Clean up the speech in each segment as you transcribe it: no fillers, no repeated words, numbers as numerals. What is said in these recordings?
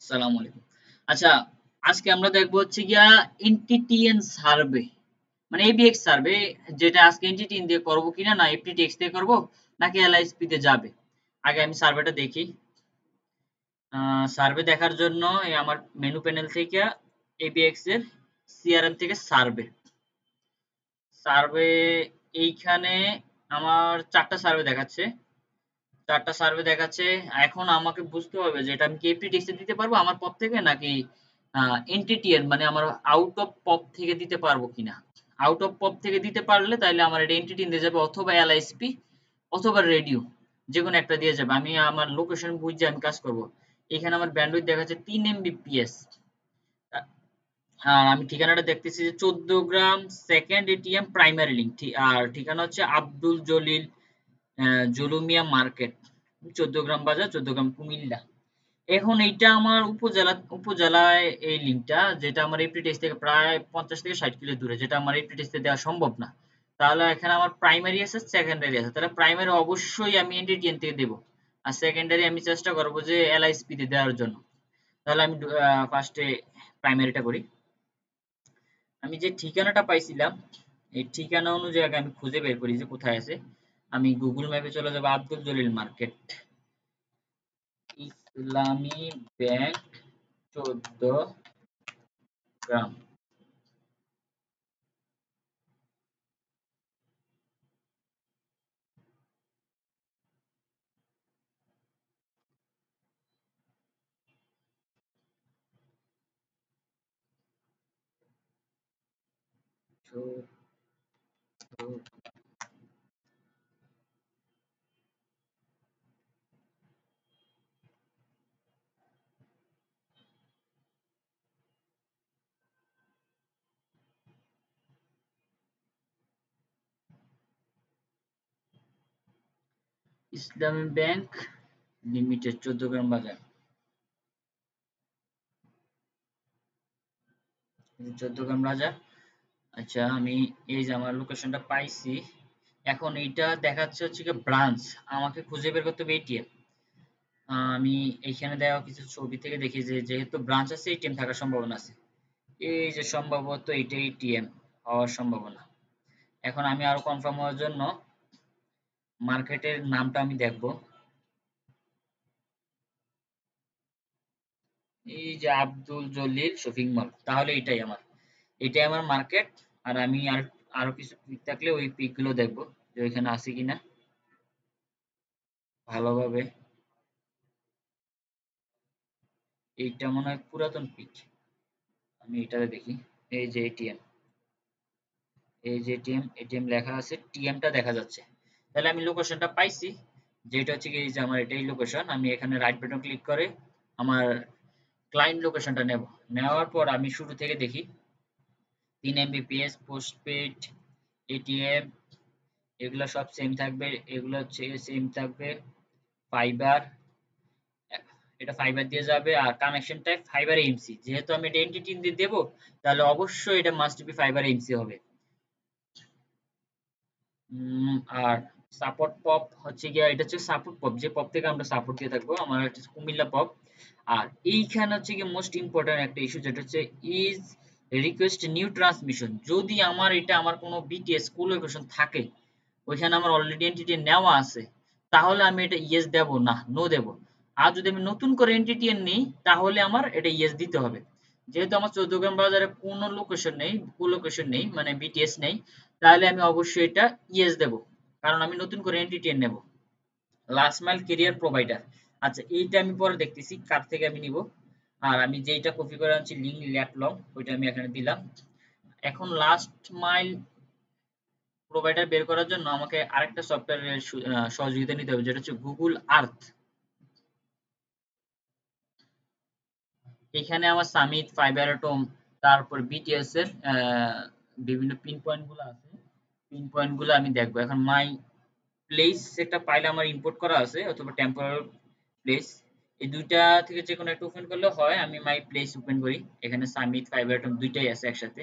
সালাম আলাইকুম। আচ্ছা, আজকে আমরা দেখবো হচ্ছে গিয়া এনটিটিএন সার্ভে মানে এবিএক্স সার্ভে, যেটা আজকে এনটিটিএন দিয়ে করবো কিনা না এফটিটিএক্স দিয়ে করবো নাকি এলআইএসপি তে যাবে। আগে আমি সার্ভেটা দেখি। সার্ভে দেখার জন্য এই আমার মেনু প্যানেল থেকে এবিএক্স এর সিআরএম থেকে সার্ভে সার্ভে এইখানে আমার চারটা সার্ভে দেখাচ্ছে। এখন আমাকে বুঝতে হবে যে এটা আমি কি এফটিটিএক্স এ দিতে পারবো আমার পপ থেকে নাকি এনটিটিএন মানে আমার আউট অফ পপ থেকে দিতে পারবো কিনা। আউট অফ পপ থেকে দিতে পারলে তাহলে আমার এটা এনটিটিএন দিয়ে যাবে অথবা এলআইএসপি অথবা রেডিও, যে কোনো একটা দিয়ে যাবে। আমি আমার লোকেশন বুঝে আমি কাজ করব। এখানে আমার ব্যান্ডউইথ দেখাচ্ছে 3 Mbps। আর আমি ঠিকানাটা দেখতেছি যে 14 গ্রাম সেকেন্ড এটিএম প্রাইমারি লিঙ্ক, আর ঠিকানা হচ্ছে আব্দুল জলিল জুলুমিয়া মার্কেট, 14 গ্রাম বাজার, 14 গ্রাম, কুমিল্লা। এখন এইটা আমার উপজেলায় এই লিঙ্কটা, যেটা আমার এফটিটিএক্স থেকে প্রায় 50 থেকে 60 কিলো দূরে, যেটা আমার এফটিটিএক্স থেকে দেওয়া সম্ভব না। তাহলে এখানে আমার প্রাইমারি আছে, সেকেন্ডারি আছে। তাহলে প্রাইমারি অবশ্যই আমি এনটিটিএন থেকে দেবো, আর সেকেন্ডারি আমি চেষ্টা করবো যে এলআইএসপি তে দেওয়ার জন্য। তাহলে আমি ফার্স্টে প্রাইমারিটা করি। আমি যে ঠিকানাটা পাইছিলাম এই ঠিকানা অনুযায়ী আগে আমি খুঁজে বের করি যে কোথায় আছে। আমি গুগল ম্যাপে চলে যাবো, আব্দুল জলিল মার্কেট, ইসলামী ব্যাংক, 14 গ্রাম। ইসলামী ব্যাংক লিমিটেড, 14 গ্রাম বাজার, 14 গ্রাম বাজার। আচ্ছা, আমি এই যে আমার লোকেশনটা পাইছি। এখন এইটা দেখাচ্ছে হচ্ছে কি ব্রাঞ্চ, আমাকে খুঁজে বের করতে হবে এটিএম। আমি এইখানে দেওয়া কিছু ছবি থেকে দেখি যে যেহেতু ব্রাঞ্চ আছে এটিএম থাকার সম্ভাবনা আছে। এই যে সম্ভবত এটা এটিএম হওয়ার সম্ভাবনা। এখন আমি আরো কনফার্ম হওয়ার জন্য মার্কেটের নামটা আমি দেখবো। এই যে আব্দুল জলিল শপিং মল, তাহলে এটাই আমার মার্কেট। আর আমি আরো কিছু পিক থাকলে ওই পিক গুলো দেখবো যে ওইখানে আছে কিনা ভালোভাবে। এইটা মনে হয় পুরাতন পিক, আমি এটাতে দেখি। এই যে এটিএম, এটিএম লেখা আছে, টিএমটা দেখা যাচ্ছে। তাহলে আমি লোকেশনটা পাইছি, যেটা হচ্ছে কি এই যে আমার এটাই লোকেশন। আমি এখানে রাইট বাটন ক্লিক করে আমার ক্লায়েন্ট লোকেশনটা নেব। নেওয়ার পর আমি শুরু থেকে দেখি 3 Mbps পোস্টপেড এটিএম, এগুলো সব সেম থাকবে, এগুলো হচ্ছে সেম থাকবে। ফাইবার, এটা ফাইবার দিয়ে যাবে। আর কানেকশন টাইপ ফাইবার এমসি, যেহেতু আমি এটা এনটিটি দিয়ে দেবো তাহলে অবশ্যই এটা মাস্ট বি ফাইবার এমসি হবে। আর সাপোর্ট পপ হচ্ছে গিয়া, এটা হচ্ছে সাপোর্ট পপ, যে পপ থেকে আমরা সাপোর্ট দিয়ে থাকবো, আমার হচ্ছে কুমিল্লা পপ। আর এইখানে হচ্ছে গিয়ে মোস্ট ইম্পর্টেন্ট একটা ইস্যু, যেটা হচ্ছে ইজ রিকোয়েস্ট নিউ ট্রান্সমিশন। যদি আমার কোনো বিটিএস কোলোকেশন থাকে, ওইখানে আমার অলরেডি এনটিটি নেওয়া আছে, তাহলে আমি এটা ইয়েস দেব না নো দেব। আর যদি আমি নতুন করে এনটিটি নিই তাহলে আমার এটা ইয়েস দিতে হবে। যেহেতু আমার 14 গ্রাম বাজারে কোনো লোকেশন নেই, কোলোকেশন নেই, মানে বিটিএস নেই, তাহলে আমি অবশ্যই এটা ইয়েস দেব, কারণ আমি নতুন করে এনটিটি নেব। লাস্ট মাইল কেরিয়ার প্রোভাইডার, আচ্ছা এইটা আমি পরে দেখতেছি কার থেকে আমি নিব। আর আমি যেইটা কপি করে আনছি লিঙ্ক ল্যাপলং, ওইটা আমি এখানে দিলাম। এখন লাস্ট মাইল প্রোভাইডার বের করার জন্য আমাকে আরেকটা সফটওয়্যারের সহযোগিতা নিতে হবে, যেটা হচ্ছে গুগল আর্থ। এখানে আমার সামিট, ফাইবার অ্যাটম, তারপর বিটিএস এর বিভিন্ন পিন পয়েন্ট গুলো আছে। পিন পয়েন্ট গুলো আমি দেখবো। এখন মাই প্লেস একটা পাইলে আমার ইম্পোর্ট করা আছে, অথবা টেম্পোরারি প্লেস, এই দুইটা থেকে যে কোনো একটা ওপেন করলে হয়। আমি মাই প্লেস ওপেন করি, এখানে সামিট ফাইবার অ্যাটম দুইটাই আছে একসাথে।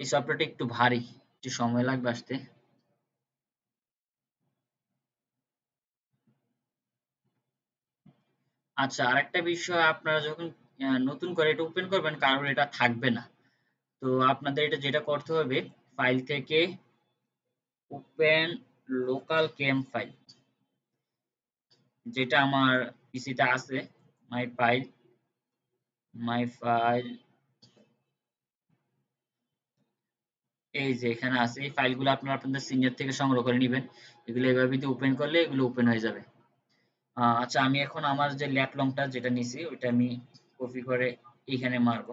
এই সফটওয়্যারটা একটু ভারী, একটু সময় লাগবে আসতে। আচ্ছা, আরেকটা বিষয়, আপনারা যখন নতুন করে এটা ওপেন করবেন, কারণ এটা থাকবে না। তো আপনাদের এটা যেটা করতে হবে, ফাইল থেকে ওপেন লোকাল কেম ফাইল, যেটা আমার পিসিতে আছে, মাই ফাইল, মাই ফাইল, এই যে এখানে আছে। এই ফাইলগুলো আপনারা আপনাদের সিনিয়র থেকে সংগ্রহ করে নেবেন। এগুলো এভাবে দিয়ে ওপেন করলে এগুলো ওপেন হয়ে যাবে। আচ্ছা, আমি এখন আমার যে ল্যাট লংটা যেটা নিছি ওইটা আমি কপি করে এইখানে মারবো,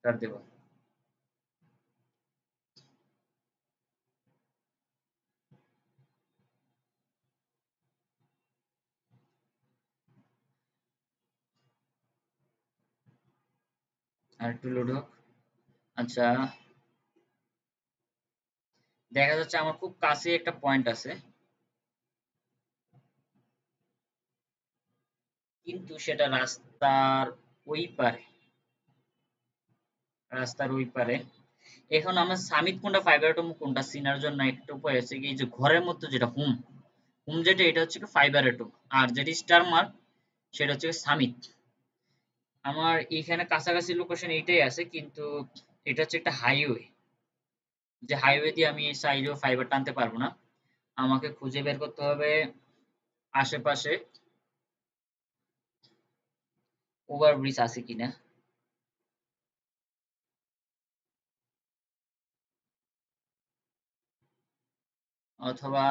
তার দেব। আর একটু লোড হোক। আচ্ছা, দেখা যাচ্ছে আমার খুব কাছে একটা পয়েন্ট আছে, কিন্তু সেটা ওই পারে রাস্তার ওই পারে। এখন আমার সামিট কোনটা ফাইবার অ্যাটম কোনটা চিনার জন্য একটা উপায় আছে কি, এই যে ঘরের মধ্যে যেটা হুম, হুম যেটা, এটা হচ্ছে কি ফাইবার অ্যাটম, আর যেটা স্টার মার্ক সেটা হচ্ছে সামিট। আমার এখানে কাছাকাছি লোকেশন এইটাই আছে, কিন্তু এটা হচ্ছে একটা হাইওয়ে, যে হাইওয়ে দিয়ে আমি চাইলেও ফাইবার টানতে পারবো না। আমাকে খুঁজে বের করতে হবে আশেপাশে ওভারব্রিজ আছে কিনা, অথবা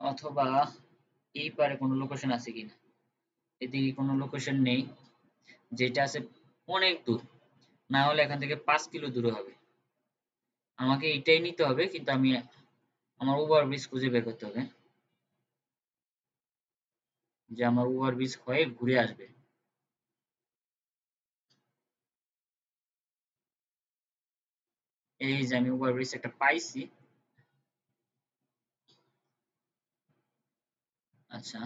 অথবা এই পারে কোনো লোকেশন আছে কিনা। এদিকে কোনো লোকেশন নেই, যেটা আছে অনেক দূর, না হলে এখান থেকে 5 কিলো দূরে হবে। আমাকে এটাই নিতে হবে, কিন্তু আমি আমার ওভারব্রিজ খুঁজে বের করতে হবে, যে আমার ওভারব্রিজ হয়ে ঘুরে আসবে। এই যে আমি ওভারব্রিজ একটা পাইছি। আচ্ছা,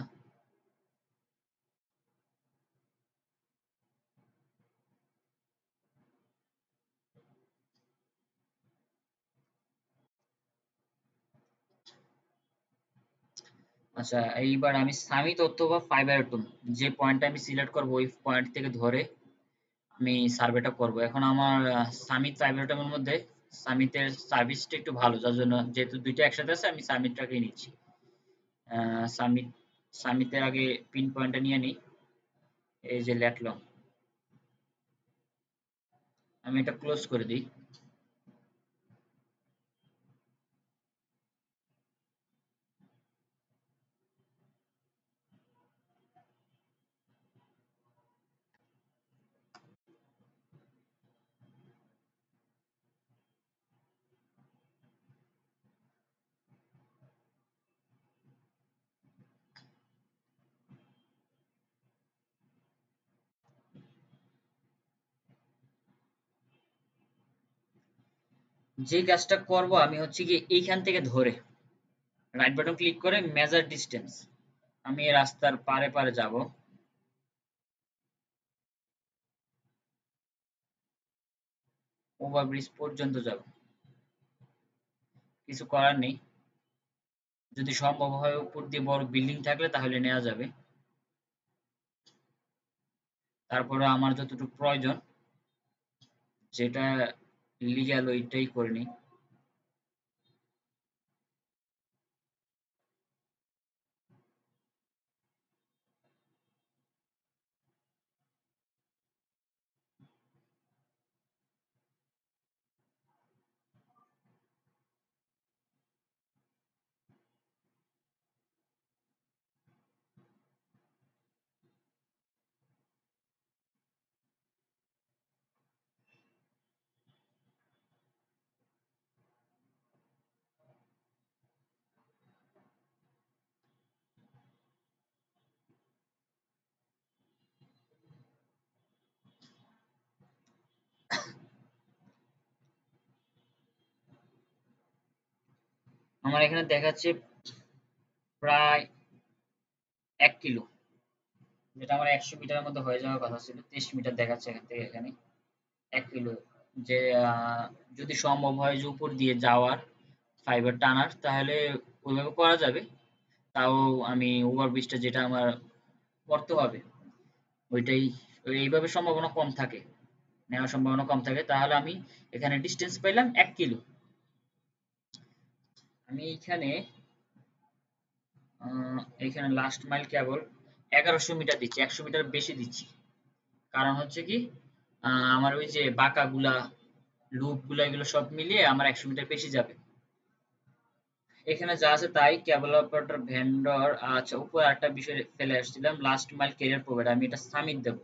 আচ্ছা, এইবার আমি সামিট অথবা ফাইবার টুন, যে পয়েন্টটা আমি সিলেক্ট করব ওই পয়েন্ট থেকে ধরে আমি সার্ভেটা করব। এখন আমার সামিট ফাইবার টুনের মধ্যে সামিটের সার্ভিসটা একটু ভালো, যার জন্য যেহেতু দুইটা একসাথে আছে আমি সামিটটাকেই নিচ্ছি। সামিট সামিটের আগে পিন পয়েন্টটা নিয়ে নিই, এই যে ল্যাটলং, আমি এটা ক্লোজ করে দিই। যে কাজটা করব আমি হচ্ছে কি, এইখান থেকে ধরে রাইট বাটন ক্লিক করে মেজার ডিসটেন্স, আমি এই রাস্তার পারে পারে যাব, ওভারব্রিজ পর্যন্ত যাব। কিছু করার নেই, যদি সম্ভব হয় উপর দিয়ে বড় বিল্ডিং থাকলে তাহলে নেওয়া যাবে। তারপরে আমার যতটুকু প্রয়োজন, যেটা লিগ্যাল ওইটাই করে নিই। আমার এখানে দেখাচ্ছে প্রায় 1 কিলো, যেটা আমার 100 মিটারের মধ্যে হয়ে যাওয়ার কথা ছিল। 23 মিটার দেখাচ্ছে এখান থেকে এখানে, 1 কিলো। যে যদি সম্ভব হয় যে উপর দিয়ে যাওয়ার ফাইবার টানার তাহলে ওইভাবে করা যাবে। তাও আমি ওভারব্রিজটা যেটা আমার করতে হবে ওইটাই এইভাবে সম্ভাবনা কম থাকে, নেওয়ার সম্ভাবনা কম থাকে। তাহলে আমি এখানে ডিস্টেন্স পাইলাম 1 কিলো। আমি এইখানে লাস্ট মাইল কেবল 1100 মিটার দিচ্ছি, 100 মিটার বেশি দিচ্ছি। কারণ হচ্ছে কি আমার ওই যে বাঁকাগুলা লুপগুলা এগুলো সব মিলিয়ে আমার 100 মিটার বেশি যাবে। এখানে যা আছে তাই। কেবল অপারেটর ভেন্ডর। আচ্ছা, উপরে একটা বিষয় ফেলে আসছিলাম, লাস্ট মাইল ক্যারিয়ার প্রোভাইডার, আমি এটা সামিট দেব,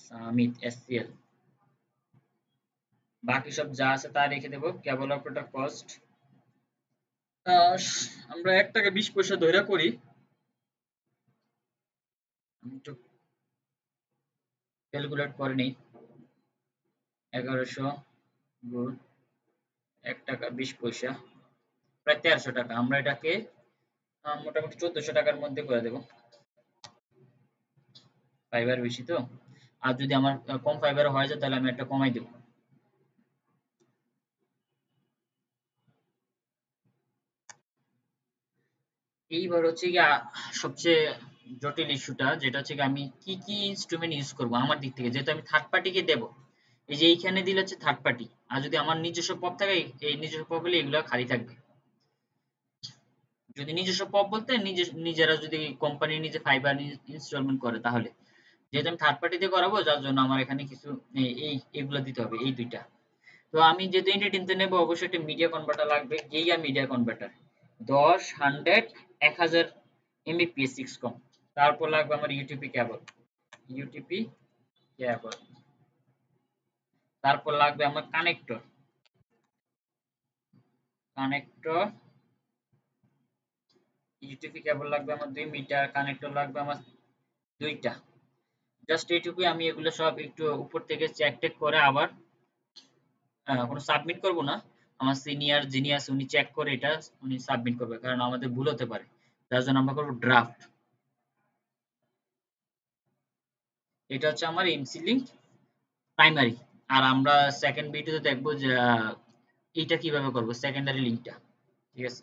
সামিট এসসিএল। বাকি সব যা আছে তা রেখে দেবো। কেবল অপারেটর কস্ট আমরা 1 টাকা 20 পয়সা ধরে করি। আমি একটু ক্যালকুলেট করে নিই। 1100 গুণ 1 টাকা 20 পয়সা, প্রায় 1300 টাকা। আমরা এটাকে মোটামুটি 1400 টাকার মধ্যে করে দেবো। ফাইবার বেশি তো, আর যদি আমার কম ফাইবার হয়ে যায় তাহলে আমি একটা কমাই দেবো। এইবার হচ্ছে গিয়ে সবচেয়ে জটিল ইস্যুটা, যেটা হচ্ছে গিয়ে আমি কি কি ইনস্ট্রুমেন্ট ইউজ করব আমার দিক থেকে, যেহেতু আমি থার্ড পার্টিকে দেব। এই যে এইখানে দিলে হচ্ছে থার্ড পার্টি, আর যদি আমার নিজস্ব পপ থাকে এই নিজস্ব পপ হলে এগুলো খালি থাকবে। যদি নিজস্ব পপ বলতে নিজেরা যদি কোম্পানি নিজে ফাইবার ইনস্টলমেন্ট করে, তাহলে যেহেতু আমি থার্ড পার্টিতে করাবো যার জন্য আমার এখানে কিছু এইগুলো দিতে হবে, এই দুইটা। তো আমি যেহেতু এন্টারটেইনতে নেব অবশ্যই একটা মিডিয়া কনভার্টার লাগবে, গিগা মিডিয়া কনভার্টার 10 100 1000 এমবিপিএস 6 কম। তারপর লাগবে আমার ইউটিপি কেবল, ইউটিপি কেবল। তারপর লাগবে আমার কানেক্টর, কানেক্টর ইউটিপি কেবল লাগবে আমার 2 মিটার, কানেক্টর লাগবে আমার 2টা। জাস্ট এইটুকুই। আমি এগুলো সব একটু উপর থেকে চেক টেক করে আবার কোনো সাবমিট করব না। আমার সিনিয়র যিনি আছে উনি চেক করে এটা উনি সাবমিট করবে, কারণ আমাদের ভুল হতে পারে। তার জন্য আমরা করব ড্রাফট। এটা হচ্ছে আমার এমসি লিংক প্রাইমারি। আর আমরা সেকেন্ড ভিডিওতে দেখবো যে এইটা কিভাবে করব, সেকেন্ডারি লিংকটা। ঠিক আছে।